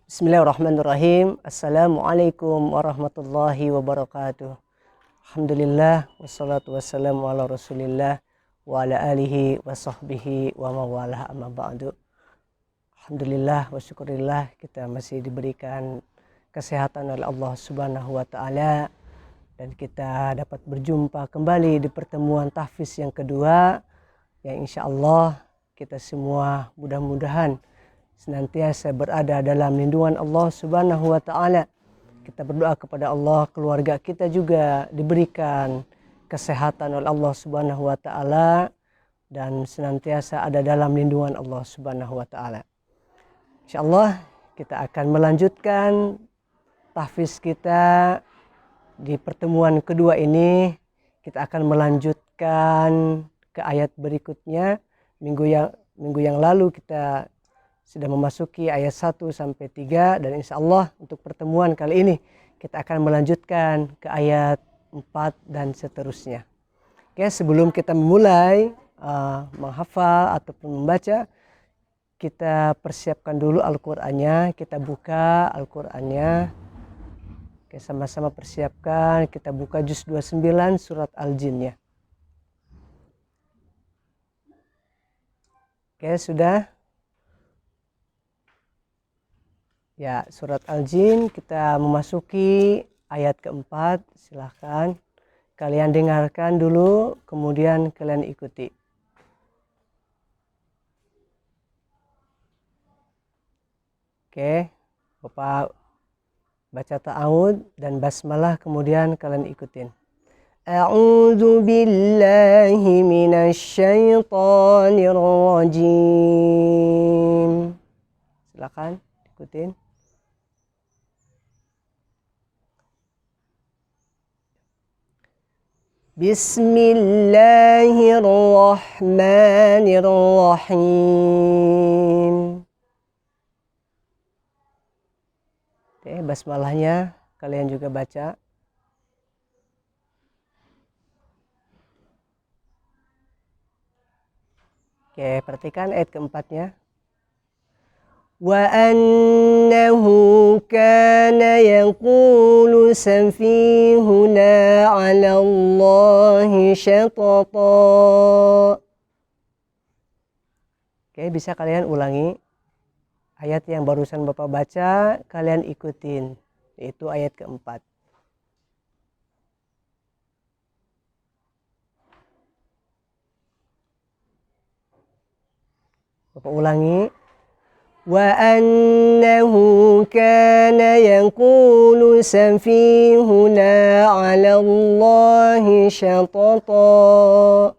Bismillahirrahmanirrahim. Assalamualaikum warahmatullahi wabarakatuh. Alhamdulillah wassalatu wassalamu ala Rasulillah wa ala alihi wa sahbihi wa mawalah amma ba'du. Alhamdulillah wa syukurillah kita masih diberikan kesehatan oleh Allah Subhanahu wa taala dan kita dapat berjumpa kembali di pertemuan tahfiz yang kedua yang insyaallah kita semua mudah-mudahan senantiasa berada dalam lindungan Allah Subhanahu wa taala. Kita berdoa kepada Allah, keluarga kita juga diberikan kesehatan oleh Allah Subhanahu wa taala dan senantiasa ada dalam lindungan Allah Subhanahu wa taala. Insyaallah kita akan melanjutkan tahfiz kita di pertemuan kedua ini. Kita akan melanjutkan ke ayat berikutnya. Minggu yang lalu kita sudah memasuki ayat 1 sampai 3 dan insya Allah untuk pertemuan kali ini kita akan melanjutkan ke ayat 4 dan seterusnya. Oke, sebelum kita memulai menghafal ataupun membaca, kita persiapkan dulu Al-Qur'annya, kita buka Al-Qur'annya. Oke, sama-sama persiapkan, kita buka juz 29 surat Al-Jin ya. Oke, sudah? Ya, surat Al-Jin kita memasuki ayat keempat. Silahkan kalian dengarkan dulu, kemudian kalian ikuti. Oke, Bapak baca ta'awud dan basmalah, kemudian kalian ikutin. A'udzu billahi minasy syaithanir rajim. Silakan ikutin. Bismillahirrahmanirrahim. Oke, basmalahnya kalian juga baca. Oke, perhatikan ayat keempatnya. Wa annahu kana yaqulu safihuna 'ala Allahi syatata. Oke, bisa kalian ulangi ayat yang barusan Bapak baca, kalian ikutin, yaitu ayat keempat. Bapak ulangi. Wa annahu kana yaqulu safihuna 'ala Allahi syatata.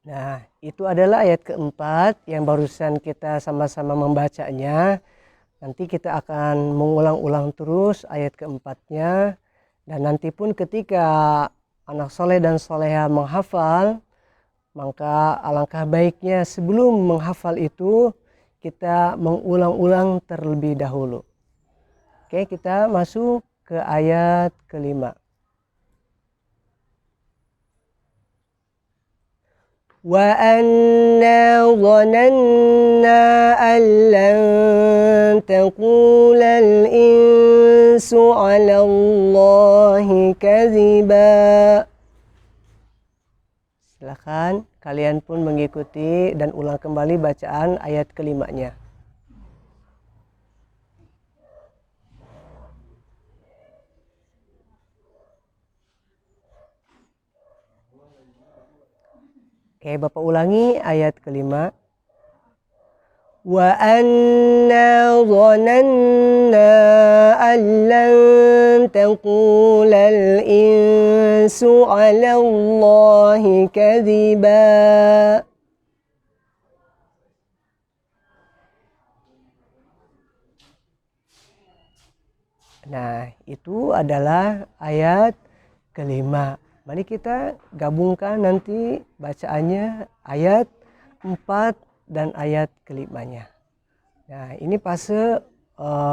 Nah, itu adalah ayat keempat yang barusan kita sama-sama membacanya. Nanti kita akan mengulang-ulang terus ayat keempatnya. Dan nanti pun ketika anak soleh dan soleha menghafal, maka alangkah baiknya sebelum menghafal itu kita mengulang-ulang terlebih dahulu. Oke, kita masuk ke ayat kelima. Wa anna dhananna an lan taqula al-insu 'ala Allahi kadhiba. Silakan kalian pun mengikuti dan ulang kembali bacaan ayat kelimanya. Oke, Bapak ulangi ayat kelima. Wa anna dhananna an lan taqula al-insu 'ala Allahi kadhiba. Nah, itu adalah ayat kelima. Mari kita gabungkan nanti bacaannya ayat 4 dan ayat kelimanya. Nah, ini fase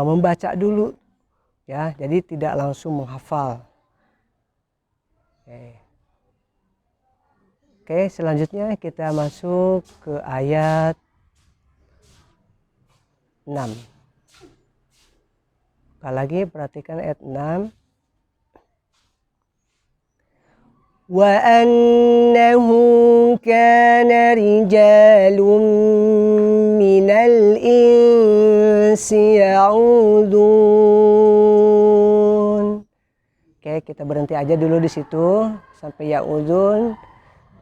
membaca dulu ya, jadi tidak langsung menghafal. Oke. Oke, selanjutnya kita masuk ke ayat 6. Sekali lagi perhatikan ayat 6. Wa annahu kana rijalun minal insi ya'udun. Oke, kita berhenti aja dulu di situ sampai ya'udun.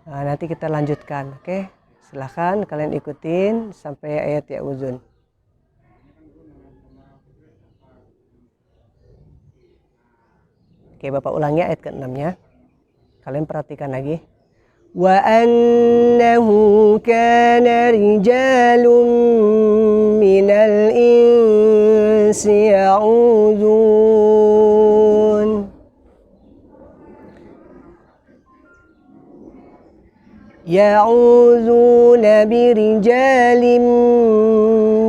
Nah, nanti kita lanjutkan. Oke, silahkan kalian ikutin sampai ayat ya'udun. Oke, Bapak ulangi ayat ke-6-nya. Kalian perhatikan lagi. Wa annahu kana rijalun minal insi ya'udun. Ya'uduna birijalin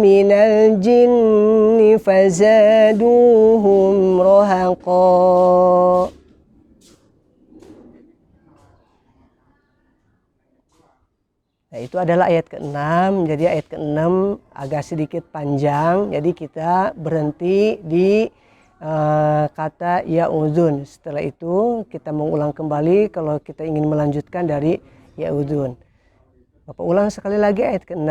minal jinni fazaduhum rahaqa. Nah, itu adalah ayat ke-6. Jadi ayat ke-6 agak sedikit panjang. Jadi kita berhenti di kata ya'udun. Setelah itu kita mengulang kembali kalau kita ingin melanjutkan dari ya'udun. Bapak ulang sekali lagi ayat ke-6.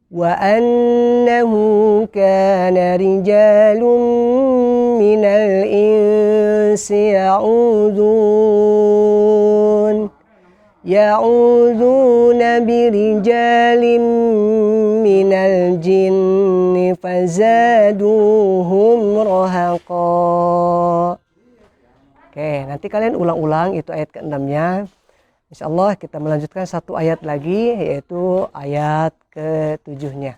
Wa annahu kana rijalun minal insi ya'uduna birijalin minal jinni fazaduhum rahaqa. Oke, nanti kalian ulang-ulang itu ayat ke-6-nya. Insyaallah kita melanjutkan satu ayat lagi, yaitu ayat ke-7-nya.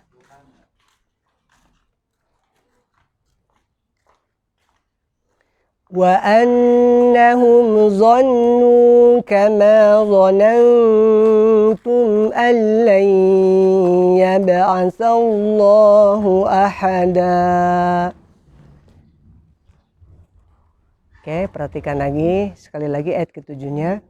Wa annahum dhannu kama dhanantum an lan yab'atsallahu ahada. Oke, perhatikan lagi sekali lagi ayat ke-7-nya.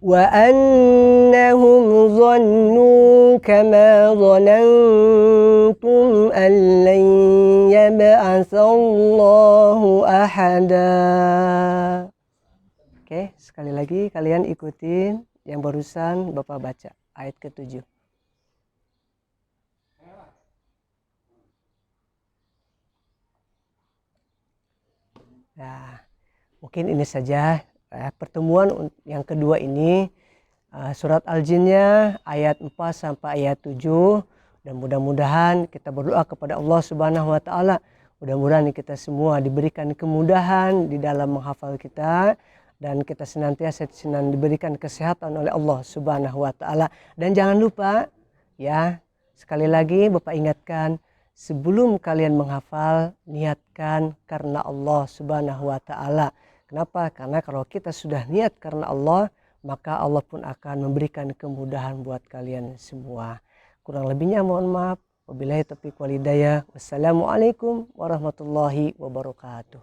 Wa annahum dhannu kama dhanantum an lan yab'atsallahu ahada. Oke, sekali lagi kalian ikutin yang barusan Bapak baca ayat ke-7. Nah, mungkin ini saja pertemuan yang kedua ini, surat Al-Jinnya ayat 4 sampai ayat 7. Dan mudah-mudahan kita berdoa kepada Allah Subhanahu wa taala, mudah-mudahan kita semua diberikan kemudahan di dalam menghafal kita, dan kita senantiasa diberikan kesehatan oleh Allah Subhanahu wa taala. Dan jangan lupa ya, sekali lagi Bapak ingatkan, sebelum kalian menghafal, niatkan karena Allah Subhanahu wa taala. Kenapa? Karena kalau kita sudah niat karena Allah, maka Allah pun akan memberikan kemudahan buat kalian semua. Kurang lebihnya mohon maaf. Wabillahi taufiq wal hidayah. Wassalamualaikum warahmatullahi wabarakatuh.